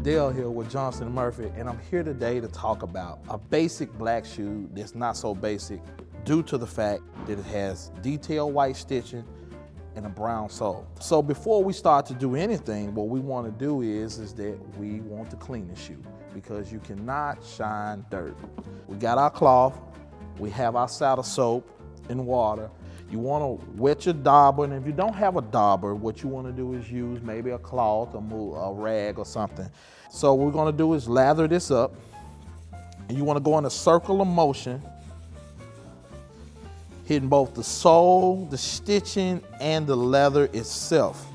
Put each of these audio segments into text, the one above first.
Dale here with Johnston and Murphy, and I'm here today to talk about a basic black shoe that's not so basic due to the fact that it has detailed white stitching and a brown sole. So before we start to do anything, what we want to do is that we want to clean the shoe because you cannot shine dirt. We got our cloth, we have our saddle soap and water. You want to wet your dauber, and if you don't have a dauber, what you want to do is use maybe a cloth or a rag or something. So what we're going to do is lather this up, and you want to go in a circular motion, hitting both the sole, the stitching, and the leather itself.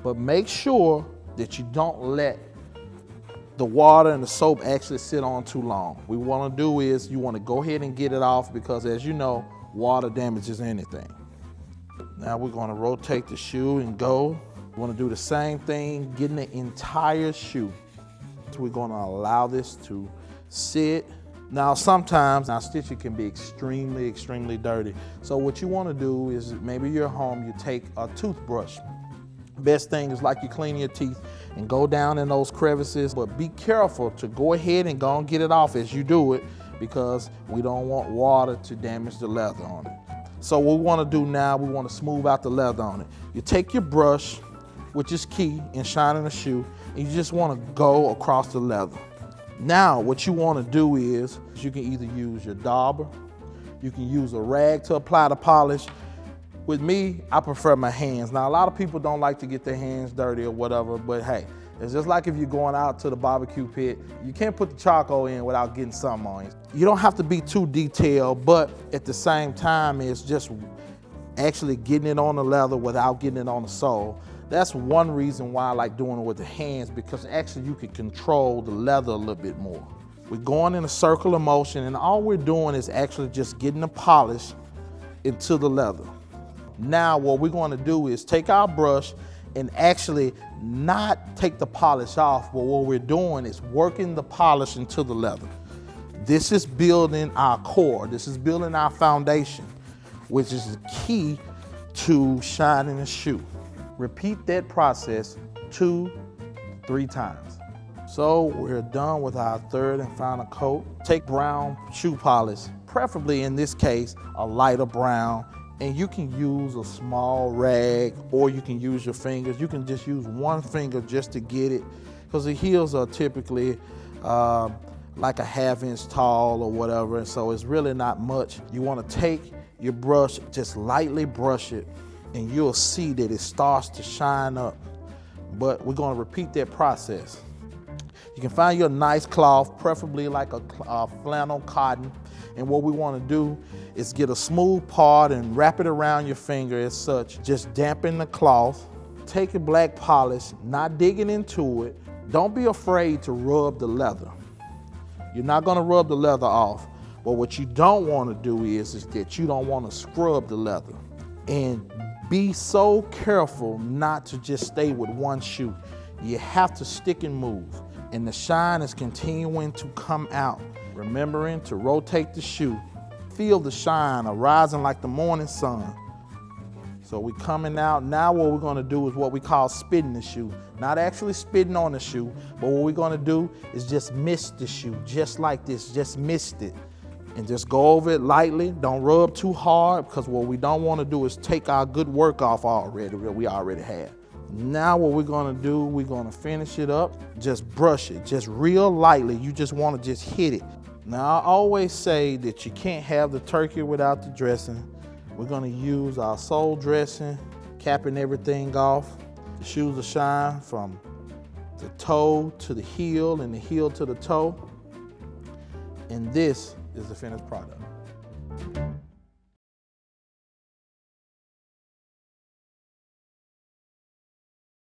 But make sure that you don't let the water and the soap actually sit on too long. What we want to do is you want to go ahead and get it off because, as you know, water damages anything. Now we're going to rotate the shoe and go. We want to do the same thing, getting the entire shoe. So we're going to allow this to sit. Now sometimes our stitching can be extremely dirty. So what you want to do is maybe you're home, you take a toothbrush. Best thing is like you clean your teeth and go down in those crevices, but be careful to go ahead and go and get it off as you do it because we don't want water to damage the leather on it. So what we want to do now, we want to smooth out the leather on it. You take your brush, which is key in shining the shoe, and you just want to go across the leather. Now what you want to do is you can either use your dauber, you can use a rag to apply the polish. With me, I prefer my hands. Now, a lot of people don't like to get their hands dirty or whatever, but hey, it's just like if you're going out to the barbecue pit, you can't put the charcoal in without getting something on you. You don't have to be too detailed, but at the same time, it's just actually getting it on the leather without getting it on the sole. That's one reason why I like doing it with the hands, because actually you can control the leather a little bit more. We're going in a circular motion, and all we're doing is actually just getting the polish into the leather. Now what we're going to do is take our brush and actually not take the polish off, but what we're doing is working the polish into the leather. This is building our core. This is building our foundation, which is key to shining a shoe. Repeat that process 2-3 times. So we're done with our third and final coat. Take brown shoe polish, preferably in this case, a lighter brown. And you can use a small rag or you can use your fingers. You can just use one finger just to get it, because the heels are typically like a 1/2 inch tall or whatever, and so it's really not much. You want to take your brush, just lightly brush it, and you'll see that it starts to shine up. But we're going to repeat that process. You can find you a nice cloth, preferably like a flannel cotton. And what we want to do is get a smooth part and wrap it around your finger as such. Just dampen the cloth. Take a black polish, not digging into it. Don't be afraid to rub the leather. You're not going to rub the leather off. But what you don't want to do is that you don't want to scrub the leather. And be so careful not to just stay with one shoe. You have to stick and move. And the shine is continuing to come out. Remembering to rotate the shoe. Feel the shine arising like the morning sun. So we're coming out. Now what we're going to do is what we call spitting the shoe. Not actually spitting on the shoe, but what we're going to do is just mist the shoe, just like this, just mist it. And just go over it lightly. Don't rub too hard, because what we don't want to do is take our good work off already that we already had. Now what we're going to do, we're going to finish it up. Just brush it, just real lightly. You just want to just hit it. Now I always say that you can't have the turkey without the dressing. We're going to use our sole dressing, capping everything off. The shoes will shine from the toe to the heel and the heel to the toe. And this is the finished product.